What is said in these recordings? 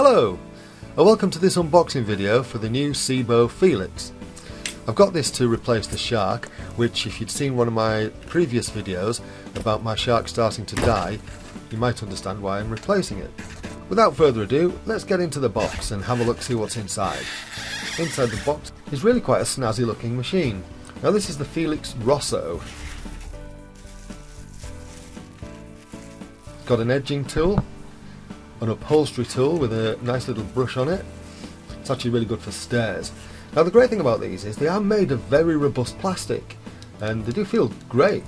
Hello, and welcome to this unboxing video for the new Sebo Felix. I've got this to replace the Shark, which if you'd seen one of my previous videos about my Shark starting to die, you might understand why I'm replacing it. Without further ado, let's get into the box and have a look, see what's inside. Inside the box is really quite a snazzy looking machine. Now this is the Felix Rosso. It's got an edging tool, an upholstery tool with a nice little brush on it. It's actually really good for stairs. Now the great thing about these is they are made of very robust plastic and they do feel great.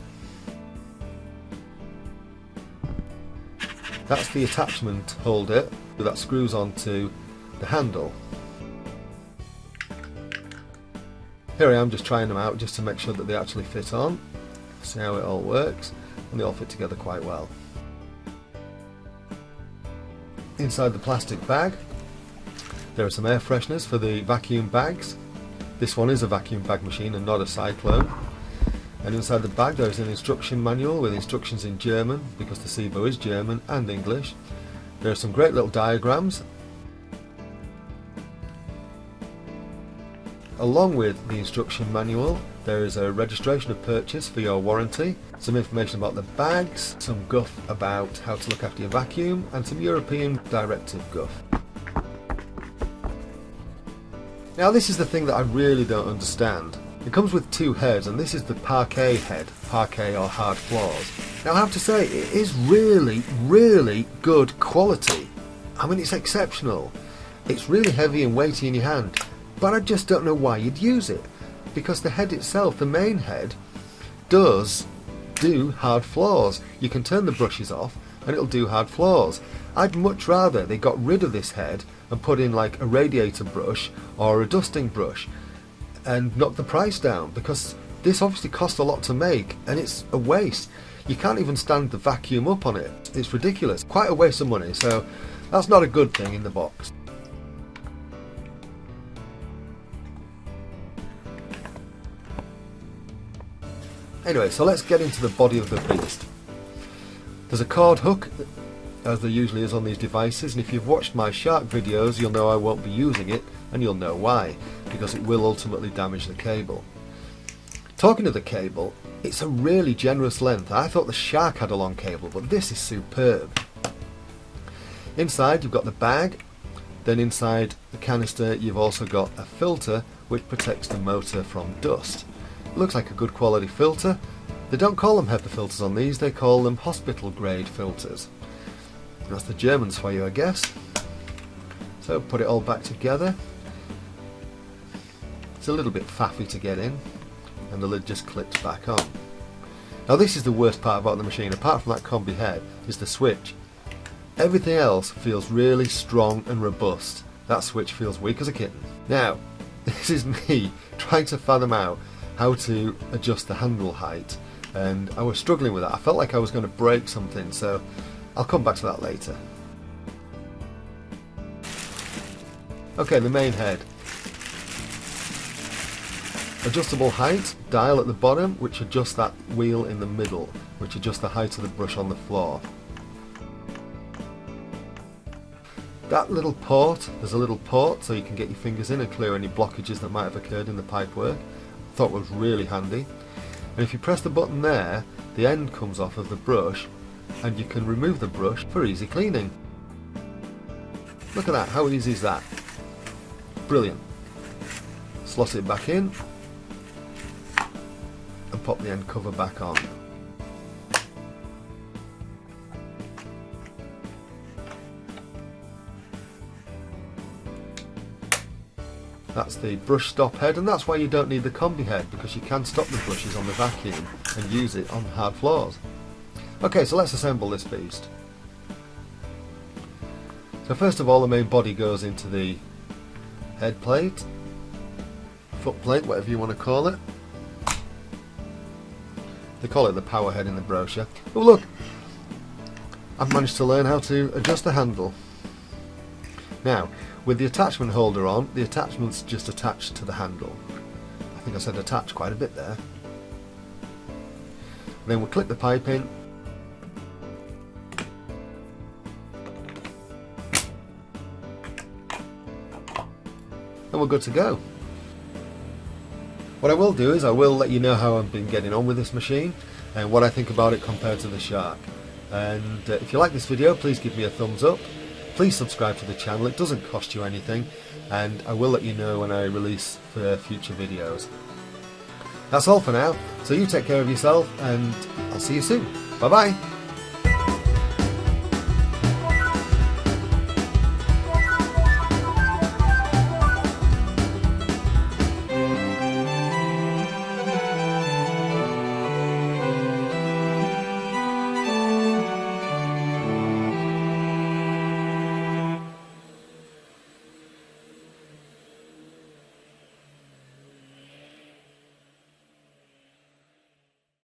That's the attachment holder that screws onto the handle. Here I am just trying them out just to make sure that they actually fit on. See how it all works, and they all fit together quite well. Inside the plastic bag there are some air fresheners for the vacuum bags. This one is a vacuum bag machine and not a cyclone. And inside the bag there is an instruction manual with instructions in German, because the Sebo is German, and English. There are some great little diagrams. Along with the instruction manual there is a registration of purchase for your warranty, some information about the bags, some guff about how to look after your vacuum, and some European directive guff. Now this is the thing that I really don't understand. It comes with two heads, and this is the parquet head, parquet or hard floors. Now I have to say, it is really good quality. I mean, it's exceptional. It's really heavy and weighty in your hand, but I just don't know why you'd use it, because the head itself, the main head, does do hard floors. You can turn the brushes off and it'll do hard floors. I'd much rather they got rid of this head and put in like a radiator brush or a dusting brush and knock the price down, because this obviously costs a lot to make and it's a waste. You can't even stand the vacuum up on it. It's ridiculous. Quite a waste of money, so that's not a good thing in the box. Anyway, so let's get into the body of the beast. There's a cord hook, as there usually is on these devices, and if you've watched my Shark videos you'll know I won't be using it, and you'll know why, because it will ultimately damage the cable. Talking of the cable, it's a really generous length. I thought the Shark had a long cable, but this is superb. Inside you've got the bag, then inside the canister you've also got a filter which protects the motor from dust. It looks like a good quality filter. They don't call them HEPA filters on these, they call them hospital grade filters. That's the Germans for you, I guess. So put it all back together. It's a little bit faffy to get in, and the lid just clips back on. Now this is the worst part about the machine, apart from that combi head, is the switch. Everything else feels really strong and robust. That switch feels weak as a kitten. Now, this is me trying to fathom out how to adjust the handle height, and I was struggling with that. I felt like I was going to break something, so I'll come back to that later. Okay, the main head. Adjustable height, dial at the bottom, which adjusts that wheel in the middle, which adjusts the height of the brush on the floor. That little port, there's a little port so you can get your fingers in and clear any blockages that might have occurred in the pipework. Thought was really handy. And if you press the button there, the end comes off of the brush and you can remove the brush for easy cleaning. Look at that, how easy is that? Brilliant. Slot it back in and pop the end cover back on. That's the brush stop head, and that's why you don't need the combi head, because you can stop the brushes on the vacuum and use it on hard floors. Okay, so let's assemble this beast. So first of all, the main body goes into the head plate, foot plate, whatever you want to call it. They call it the power head in the brochure. Oh look, I've managed to learn how to adjust the handle. Now, with the attachment holder on, the attachment's just attached to the handle. I think I said attach quite a bit there. Then we'll clip the pipe in. and we're good to go. What I will do is I will let you know how I've been getting on with this machine and what I think about it compared to the Shark. And if you like this video, please give me a thumbs up. Please subscribe to the channel, it doesn't cost you anything, and I will let you know when I release future videos. That's all for now, so you take care of yourself and I'll see you soon. Bye bye!